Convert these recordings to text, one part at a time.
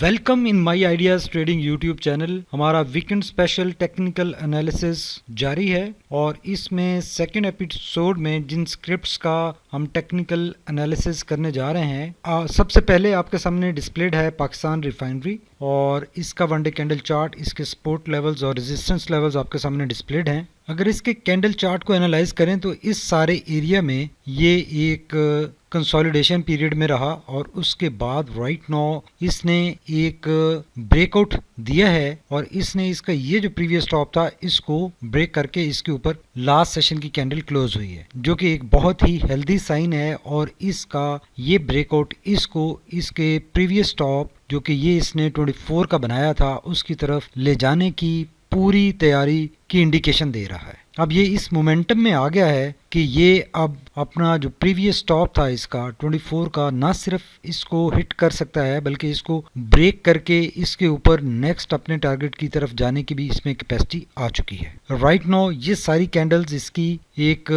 Welcome in my ideas trading YouTube channel. हमारा weekend special technical analysis जारी है और इसमें सेकेंड एपिसोड में जिन स्क्रिप्ट्स का हम टेक्निकल एनालिसिस करने जा रहे हैं, सबसे पहले आपके सामने डिस्प्लेड है पाकिस्तान रिफाइनरी और इसका वन डे कैंडल चार्ट, इसके सपोर्ट लेवल्स और रेजिस्टेंस लेवल्स आपके सामने डिस्प्लेड हैं। अगर इसके कैंडल चार्ट को एनालाइज करें तो इस सारे एरिया में ये एक कंसोलिडेशन पीरियड में रहा और उसके बाद राइट नाउ इसने एक ब्रेकआउट दिया है और इसने इसका ये जो प्रीवियस टॉप था इसको ब्रेक करके इसके ऊपर लास्ट सेशन की कैंडल क्लोज हुई है, जो कि एक बहुत ही हेल्दी साइन है। और इसका ये ब्रेकआउट इसको इसके प्रीवियस टॉप जो कि ये इसने 24 का बनाया था उसकी तरफ ले जाने की पूरी तैयारी की इंडिकेशन दे रहा है। अब ये इस मोमेंटम में आ गया है कि ये अब अपना जो प्रीवियस टॉप था इसका 24 का ना सिर्फ इसको हिट कर सकता है बल्कि इसको ब्रेक करके इसके ऊपर नेक्स्ट अपने टारगेट की तरफ जाने की भी इसमें कैपेसिटी आ चुकी है। राइट नाउ ये सारी कैंडल्स इसकी एक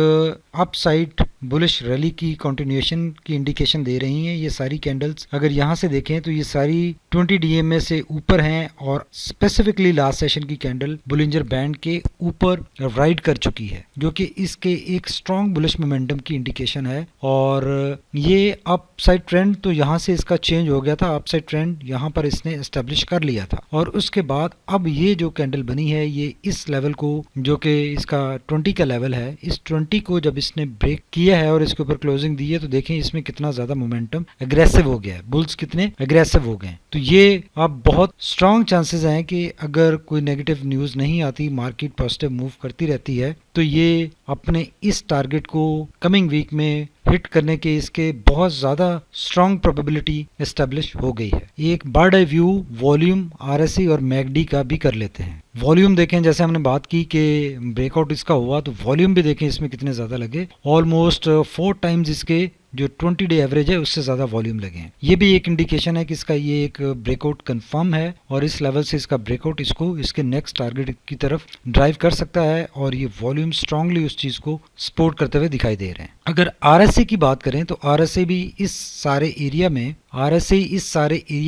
अपसाइड बुलिश रैली की कंटिन्यूएशन की इंडिकेशन दे रही हैं। ये सारी कैंडल्स अगर यहाँ से देखें तो ये सारी 20 DMA से ऊपर हैं और स्पेसिफिकली लास्ट सेशन की कैंडल बुलिंजर बैंड के ऊपर राइड कर चुकी है, जो कि इसके एक स्ट्रॉन्ग बुलिश मोमेंटम की इंडिकेशन है। और ये अपसाइड ट्रेंड तो यहाँ से इसका चेंज हो गया था, अपसाइड ट्रेंड यहाँ पर इसने एस्टेब्लिश कर लिया था और उसके बाद अब ये जो कैंडल बनी है ये इस लेवल को जो कि इसका 20 का लेवल है, इस 20 को जब इसने ब्रेक किया है और इसके ऊपर क्लोजिंग दी है तो देखें इसमें कितना ज्यादा मोमेंटम एग्रेसिव हो गया है, बुल्स कितने एग्रेसिव हो गए। तो ये अब बहुत स्ट्रॉन्ग चांसेस हैं कि अगर कोई नेगेटिव न्यूज नहीं आती, मार्केट पॉजिटिव मूव करती रहती है तो ये अपने इस टारगेट को कमिंग वीक में हिट करने के इसके बहुत ज्यादा स्ट्रॉन्ग प्रोबेबिलिटी एस्टेब्लिश हो गई है। एक bird eye view volume RSI और मैकडी का भी कर लेते हैं। वॉल्यूम देखें, जैसे हमने बात की कि ब्रेकआउट इसका हुआ तो वॉल्यूम भी देखें इसमें कितने ज्यादा लगे, ऑलमोस्ट 4 टाइम्स इसके जो 20 डे एवरेज है उससे ज्यादा वॉल्यूम लगे हैं। ये भी एक इंडिकेशन है कि इसका ये एक ब्रेकआउट कंफर्म है और इस लेवल से इसका ब्रेकआउट इसको इसके नेक्स्ट टारगेट की तरफ ड्राइव कर सकता है और ये वॉल्यूम स्ट्रांगली उस चीज को सपोर्ट करते हुए दिखाई दे रहे हैं। अगर RSI की बात करें तो RSI भी इस सारे एरिया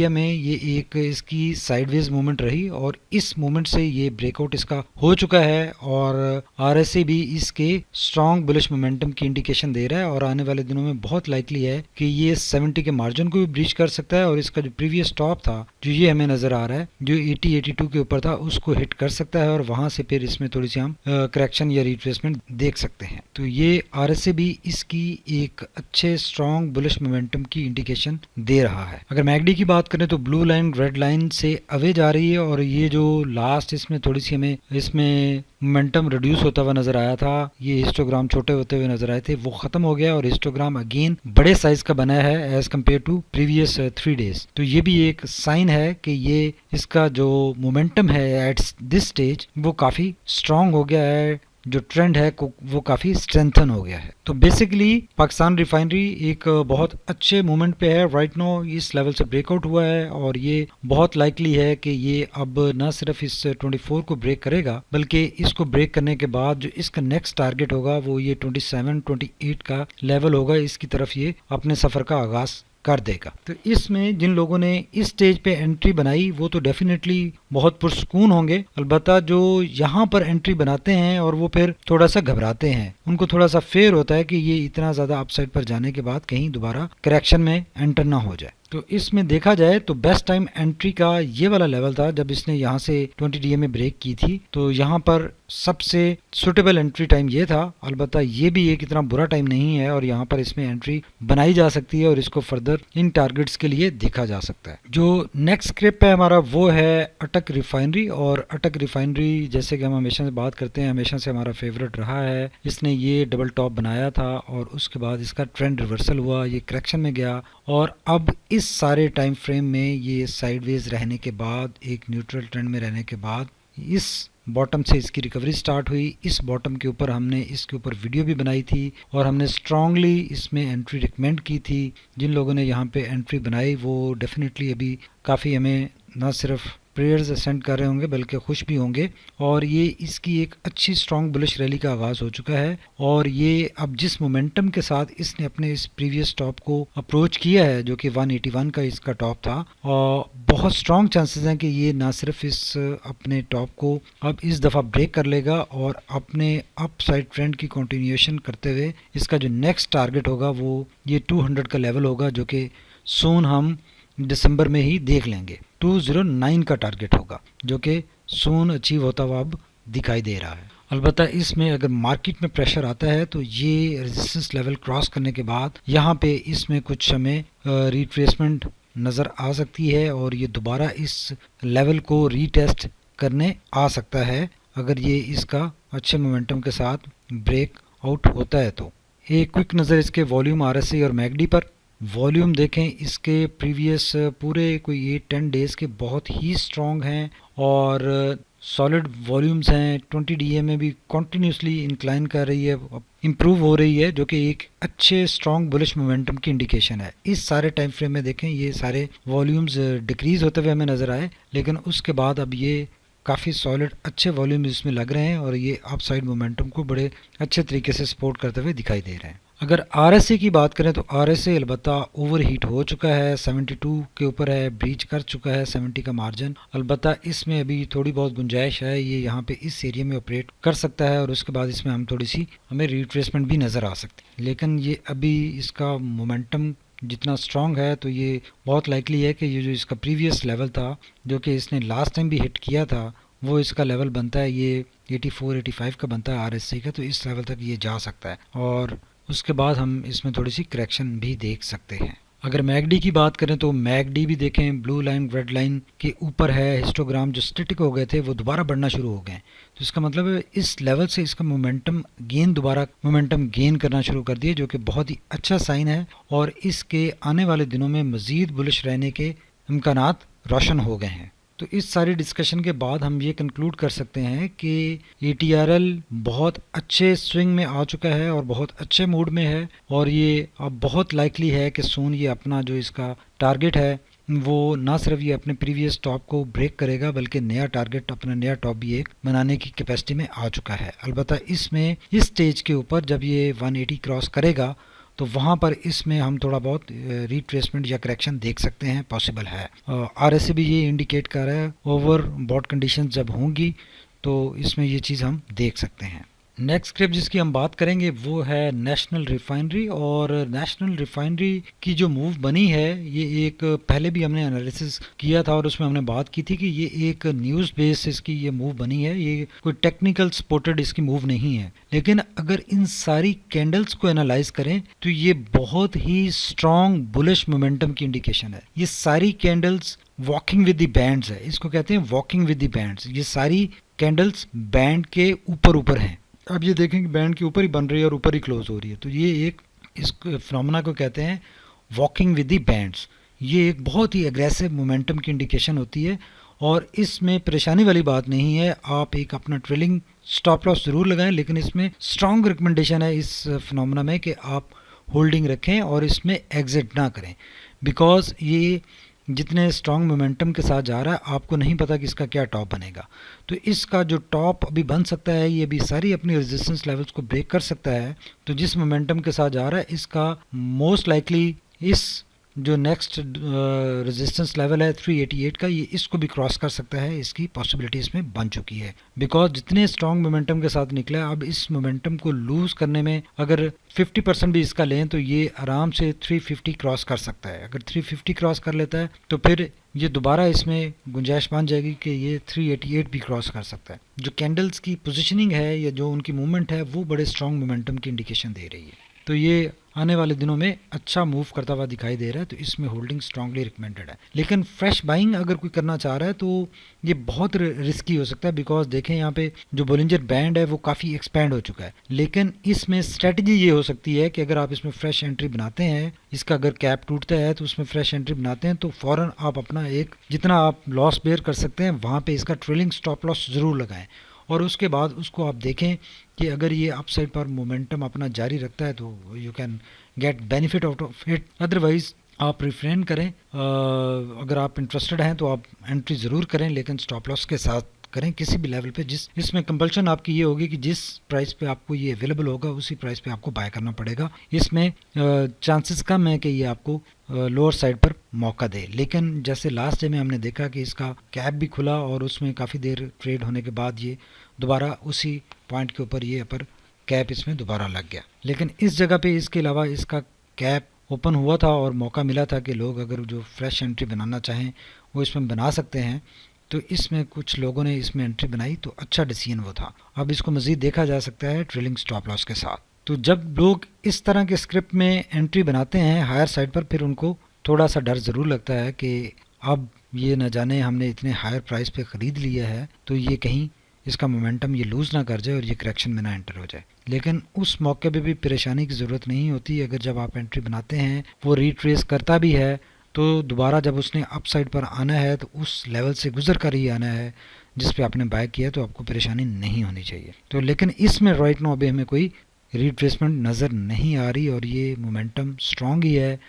में ये एक इसकी साइडवेज मूवमेंट रही और इस मूवमेंट से ये ब्रेकआउट इसका हो चुका है और RSI भी इसके स्ट्रॉन्ग बुलिश मोमेंटम की इंडिकेशन दे रहा है और आने वाले दिनों में बहुत लाइकली है कि ये 70 के मार्जिन को भी ब्रीच कर सकता है और इसका जो प्रीवियस टॉप था जो ये हमें नजर आ रहा है जो 80-82 के ऊपर था उसको हिट कर सकता है और वहां से फिर इसमें थोड़ी सी हम करेक्शन या रिट्रेसमेंट देख सकते हैं। तो ये RSI भी इसकी एक अच्छे स्ट्रॉन्ग बुलिश मोमेंटम की इंडिकेशन दे रहा है। अगर मैकडी की बात करें तो ब्लू लाइन रेड लाइन से अवे जा रही है और ये जो लास्ट इसमें थोड़ी सी हमें इसमें मोमेंटम रिड्यूस होता हुआ नजर आया था, ये हिस्टोग्राम छोटे होते हुए नजर आए थे, वो खत्म हो गया और हिस्टोग्राम अगेन बड़े साइज का बना है as compared to previous 3 days. तो ये भी एक साइन है कि ये इसका जो मोमेंटम है एट दिस स्टेज वो काफी स्ट्रांग हो गया है, जो ट्रेंड है वो काफी स्ट्रेंथन हो गया है। तो बेसिकली पाकिस्तान रिफाइनरी एक बहुत अच्छे मोमेंट पे है राइट नाउ, इस लेवल से ब्रेकआउट हुआ है और ये बहुत लाइकली है कि ये अब ना सिर्फ इस 24 को ब्रेक करेगा बल्कि इसको ब्रेक करने के बाद जो इसका नेक्स्ट टारगेट होगा वो ये 27-28 का लेवल होगा, इसकी तरफ ये अपने सफर का आगाज कर देगा। तो इसमें जिन लोगों ने इस स्टेज पे एंट्री बनाई वो तो डेफिनेटली बहुत पुरसकून होंगे, अलबत्ता जो यहाँ पर एंट्री बनाते हैं और वो फिर थोड़ा सा घबराते हैं, उनको थोड़ा सा फेयर होता है कि ये इतना ज्यादा अपसाइड पर जाने के बाद कहीं दोबारा करेक्शन में एंटर ना हो जाए। तो इसमें देखा जाए तो बेस्ट टाइम एंट्री का ये वाला लेवल था जब इसने यहाँ से 20 DMA ब्रेक की थी, तो यहाँ पर सबसे सुटेबल एंट्री टाइम ये था। अलबत्ता ये भी एक इतना बुरा टाइम नहीं है और यहाँ पर इसमें एंट्री बनाई जा सकती है और इसको फर्दर इन टारगेट्स के लिए देखा जा सकता है। जो नेक्स्ट स्क्रिप्ट है हमारा वो है अटक रिफाइनरी और अटक रिफाइनरी जैसे कि हम हमेशा से बात करते हैं, हमेशा से हमारा फेवरेट रहा है। इसने ये डबल टॉप बनाया था और उसके बाद इसका ट्रेंड रिवर्सल हुआ, ये करेक्शन में गया और अब इस सारे टाइम फ्रेम में ये साइडवेज रहने के बाद, एक न्यूट्रल ट्रेंड में रहने के बाद इस बॉटम से इसकी रिकवरी स्टार्ट हुई। इस बॉटम के ऊपर हमने इसके ऊपर वीडियो भी बनाई थी और हमने स्ट्रांगली इसमें एंट्री रिकमेंड की थी। जिन लोगों ने यहाँ पे एंट्री बनाई वो डेफिनेटली अभी काफ़ी हमें ना सिर्फ प्रेयर्स असेंड कर रहे होंगे, बल्कि खुश भी होंगे। और ये इसकी एक अच्छी स्ट्रॉन्ग बुलिश रैली का आगाज़ हो चुका है और ये अब जिस मोमेंटम के साथ इसने अपने इस प्रीवियस टॉप को अप्रोच किया है, जो कि 181 का इसका टॉप था, और बहुत स्ट्रॉन्ग चांसेस हैं कि ये ना सिर्फ इस अपने टॉप को अब इस दफ़ा ब्रेक कर लेगा और अपने अप साइड ट्रेंड की कंटिन्यूएशन करते हुए इसका जो नेक्स्ट टारगेट होगा वो ये 200 का लेवल होगा, जो कि सून हम दिसंबर में ही देख लेंगे। 209 का टारगेट होगा, जो कि सून अचीव होता हुआ अब दिखाई दे रहा है। अलबत्ता इसमें अगर मार्केट में प्रेशर आता है तो ये रेजिस्टेंस लेवल क्रॉस करने के बाद यहाँ पे इसमें कुछ हमें रिट्रेसमेंट नज़र आ सकती है और ये दोबारा इस लेवल को रीटेस्ट करने आ सकता है अगर ये इसका अच्छे मोमेंटम के साथ ब्रेक आउट होता है। तो एक क्विक नज़र इसके वॉल्यूम आरएसआई और मैकडी पर। वॉल्यूम देखें, इसके प्रीवियस पूरे कोई 8-10 डेज़ के बहुत ही स्ट्रॉन्ग हैं और सॉलिड वॉल्यूम्स हैं। 20 डीए में भी कॉन्टीन्यूसली इंक्लाइन कर रही है, इम्प्रूव हो रही है, जो कि एक अच्छे स्ट्रॉन्ग बुलिश मोमेंटम की इंडिकेशन है। इस सारे टाइम फ्रेम में देखें ये सारे वॉल्यूम्स डिक्रीज होते हुए हमें नज़र आए, लेकिन उसके बाद अब ये काफ़ी सॉलिड अच्छे वॉल्यूम इसमें लग रहे हैं और ये अपसाइड मोमेंटम को बड़े अच्छे तरीके से सपोर्ट करते हुए दिखाई दे रहे हैं। अगर आरएसए की बात करें तो आरएसए अलबत्ता ओवर हीट हो चुका है, 72 के ऊपर है, ब्रीच कर चुका है 70 का मार्जिन। अलबत्ता इसमें अभी थोड़ी बहुत गुंजाइश है, ये यहाँ पे इस एरिया में ऑपरेट कर सकता है और उसके बाद इसमें हम थोड़ी सी हमें रिट्रेसमेंट भी नज़र आ सकती है। लेकिन ये अभी इसका मोमेंटम जितना स्ट्रॉन्ग है तो ये बहुत लाइकली है कि ये जो इसका प्रीवियस लेवल था, जो कि इसने लास्ट टाइम भी हिट किया था, वो इसका लेवल बनता है ये 84-85 का बनता है आरएससी का। तो इस लेवल तक ये जा सकता है और उसके बाद हम इसमें थोड़ी सी करेक्शन भी देख सकते हैं। अगर मैकडी की बात करें तो मैकडी भी देखें ब्लू लाइन रेड लाइन के ऊपर है। हिस्टोग्राम जो स्टैटिक हो गए थे वो दोबारा बढ़ना शुरू हो गए, तो इसका मतलब है इस लेवल से इसका दोबारा मोमेंटम गेन करना शुरू कर दिए, जो कि बहुत ही अच्छा साइन है और इसके आने वाले दिनों में मज़ीद बुलिश रहने के इम्कानात रोशन हो गए हैं। तो इस सारी डिस्कशन के बाद हम ये कंक्लूड कर सकते हैं कि ETRL बहुत अच्छे स्विंग में आ चुका है और बहुत अच्छे मूड में है और ये अब बहुत लाइकली है कि सून ये अपना जो इसका टारगेट है वो ना सिर्फ ये अपने प्रीवियस टॉप को ब्रेक करेगा, बल्कि नया टारगेट, अपना नया टॉप भी एक बनाने की कैपेसिटी में आ चुका है। अलबत्ता इसमें इस स्टेज के ऊपर जब ये 180 क्रॉस करेगा तो वहाँ पर इसमें हम थोड़ा बहुत रिट्रेसमेंट या करेक्शन देख सकते हैं, पॉसिबल है। आरएसए भी ये इंडिकेट कर रहा है ओवर बॉट कंडीशन जब होंगी तो इसमें ये चीज़ हम देख सकते हैं। नेक्स्ट स्क्रिप्ट जिसकी हम बात करेंगे वो है नेशनल रिफाइनरी। और नेशनल रिफाइनरी की जो मूव बनी है ये एक पहले भी हमने एनालिसिस किया था और उसमें हमने बात की थी कि ये एक न्यूज़ बेस इसकी ये मूव बनी है, ये कोई टेक्निकल सपोर्टेड इसकी मूव नहीं है। लेकिन अगर इन सारी कैंडल्स को एनालाइज करें तो ये बहुत ही स्ट्रॉन्ग बुलिश मोमेंटम की इंडिकेशन है। ये सारी candles walking with the bands है, इसको कहते हैं वॉकिंग विद द बैंड्स। ये सारी कैंडल्स बैंड के ऊपर हैं। अब ये देखें कि बैंड के ऊपर ही बन रही है और ऊपर ही क्लोज हो रही है, तो ये एक इस फिनोमेना को कहते हैं वॉकिंग विद द बैंड्स। ये एक बहुत ही एग्रेसिव मोमेंटम की इंडिकेशन होती है और इसमें परेशानी वाली बात नहीं है। आप एक अपना ट्रेलिंग स्टॉप लॉस ज़रूर लगाएं, लेकिन इसमें स्ट्रॉन्ग रिकमेंडेशन है इस फिनोमेना में कि आप होल्डिंग रखें और इसमें एग्जिट ना करें, बिकॉज ये जितने स्ट्रॉन्ग मोमेंटम के साथ जा रहा है आपको नहीं पता कि इसका क्या टॉप बनेगा। तो इसका जो टॉप अभी बन सकता है ये भी सारी अपनी रेजिस्टेंस लेवल्स को ब्रेक कर सकता है। तो जिस मोमेंटम के साथ जा रहा है इसका मोस्ट लाइकली इस जो नेक्स्ट रेजिस्टेंस लेवल है 388 का, ये इसको भी क्रॉस कर सकता है, इसकी पॉसिबिलिटी इसमें बन चुकी है। बिकॉज जितने स्ट्रॉन्ग मोमेंटम के साथ निकला है, अब इस मोमेंटम को लूज करने में अगर 50% भी इसका लें तो ये आराम से 350 क्रॉस कर सकता है। अगर 350 क्रॉस कर लेता है तो फिर ये दोबारा इसमें गुंजाइश बन जाएगी कि ये 388 भी क्रॉस कर सकता है। जो कैंडल्स की पोजीशनिंग है या जो उनकी मूवमेंट है वो बड़े स्ट्रॉन्ग मोमेंटम की इंडिकेशन दे रही है। तो ये आने वाले दिनों में अच्छा मूव करता हुआ दिखाई दे रहा है, तो इसमें होल्डिंग स्ट्रांगली रिकमेंडेड है। लेकिन फ्रेश बाइंग अगर कोई करना चाह रहा है तो ये बहुत रिस्की हो सकता है, बिकॉज देखें यहाँ पे जो बोलिंजर बैंड है वो काफ़ी एक्सपैंड हो चुका है। लेकिन इसमें स्ट्रेटजी ये हो सकती है कि अगर आप इसमें फ्रेश एंट्री बनाते हैं, इसका अगर कैप टूटता है तो उसमें फ्रेश एंट्री बनाते हैं, तो फ़ौरन आप अपना एक जितना आप लॉस बेयर कर सकते हैं वहाँ पे इसका ट्रेलिंग स्टॉप लॉस ज़रूर लगाएं और उसके बाद उसको आप देखें कि अगर ये अपसाइड पर मोमेंटम अपना जारी रखता है तो you can get benefit out of it. Otherwise आप रिफ्रेन करें। अगर आप इंटरेस्टेड हैं तो आप एंट्री ज़रूर करें, लेकिन स्टॉप लॉस के साथ करें किसी भी लेवल पे। जिस इसमें कंपल्शन आपकी ये होगी कि जिस प्राइस पे आपको ये अवेलेबल होगा उसी प्राइस पे आपको बाय करना पड़ेगा। इसमें चांसेस कम है कि ये आपको लोअर साइड पर मौका दे। लेकिन जैसे लास्ट डे में हमने देखा कि इसका कैप भी खुला और उसमें काफ़ी देर ट्रेड होने के बाद ये दोबारा उसी पॉइंट के ऊपर ये अपर कैप इसमें दोबारा लग गया। लेकिन इस जगह पे इसके अलावा इसका कैप ओपन हुआ था और मौका मिला था कि लोग अगर जो फ्रेश एंट्री बनाना चाहें वो इसमें बना सकते हैं। तो इसमें कुछ लोगों ने इसमें एंट्री बनाई तो अच्छा डिसीजन वो था। अब इसको मज़ीद देखा जा सकता है ट्रेलिंग स्टॉप लॉस के साथ। तो जब लोग इस तरह के स्क्रिप्ट में एंट्री बनाते हैं हायर साइड पर, फिर उनको थोड़ा सा डर ज़रूर लगता है कि अब ये न जाने हमने इतने हायर प्राइस पे ख़रीद लिया है तो ये कहीं इसका मोमेंटम ये लूज़ ना कर जाए और ये करेक्शन में ना एंटर हो जाए। लेकिन उस मौके पे भी परेशानी की ज़रूरत नहीं होती। अगर जब आप एंट्री बनाते हैं वो रिट्रेस करता भी है तो दोबारा जब उसने अप साइड पर आना है तो उस लेवल से गुजर कर ही आना है जिस पे आपने बाय किया, तो आपको परेशानी नहीं होनी चाहिए। तो लेकिन इसमें राइट नाउ अभी हमें कोई रिट्रेसमेंट नज़र नहीं आ रही और ये मोमेंटम स्ट्रॉन्ग ही है।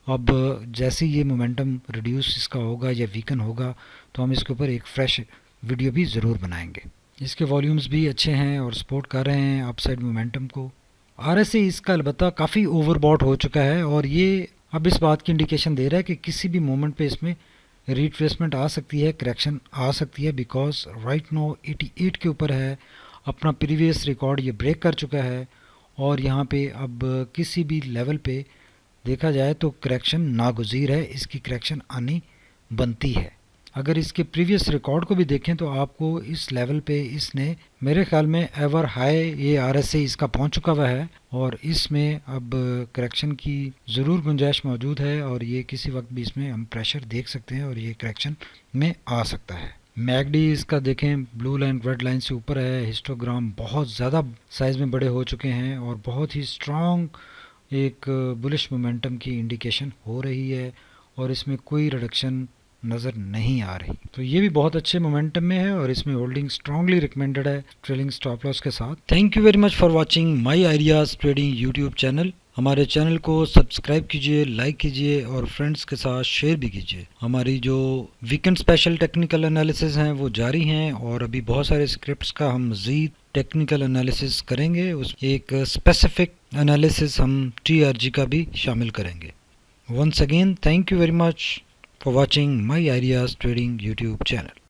अब जैसे ये मोमेंटम रिड्यूस इसका होगा या वीकन होगा तो हम इसके ऊपर एक फ्रेश वीडियो भी ज़रूर बनाएंगे। इसके वॉल्यूम्स भी अच्छे हैं और सपोर्ट कर रहे हैं अपसाइड मोमेंटम को। आरएसए इसका अलबत्ता काफ़ी ओवरबॉट हो चुका है और ये अब इस बात की इंडिकेशन दे रहा है कि किसी भी मोमेंट पे इसमें रिट्रेसमेंट आ सकती है, करेक्शन आ सकती है। बिकॉज राइट नो 88 के ऊपर है, अपना प्रीवियस रिकॉर्ड ये ब्रेक कर चुका है और यहाँ पे अब किसी भी लेवल पे देखा जाए तो करेक्शन नागुज़ीर है, इसकी करेक्शन आनी बनती है। अगर इसके प्रीवियस रिकॉर्ड को भी देखें तो आपको इस लेवल पे इसने मेरे ख्याल में एवर हाई ये आरएसए इसका पहुंच चुका हुआ है और इसमें अब करेक्शन की ज़रूर गुंजाइश मौजूद है और ये किसी वक्त भी इसमें हम प्रेशर देख सकते हैं और ये करेक्शन में आ सकता है। मैगडी इसका देखें ब्लू लाइन रेड लाइन से ऊपर है, हिस्टोग्राम बहुत ज़्यादा साइज़ में बड़े हो चुके हैं और बहुत ही स्ट्रॉन्ग एक बुलिश मोमेंटम की इंडिकेशन हो रही है और इसमें कोई रिडक्शन नज़र नहीं आ रही। तो ये भी बहुत अच्छे मोमेंटम में है और इसमें होल्डिंग स्ट्रांगली रिकमेंडेड है ट्रेलिंग स्टॉप लॉस के साथ। Thank you very much for watching my ideas trading YouTube channel. हमारे चैनल को सब्सक्राइब कीजिए, लाइक कीजिए और फ्रेंड्स के साथ शेयर भी कीजिए। हमारी जो वीकेंड स्पेशल टेक्निकल एनालिसिस हैं वो जारी हैं और अभी बहुत सारे स्क्रिप्ट्स का हम मज़ीद टेक्निकल एनालिसिस करेंगे। उस एक स्पेसिफिक एनालिसिस हम TRG का भी शामिल करेंगे। Once again thank you very much for watching my ideas trading YouTube channel.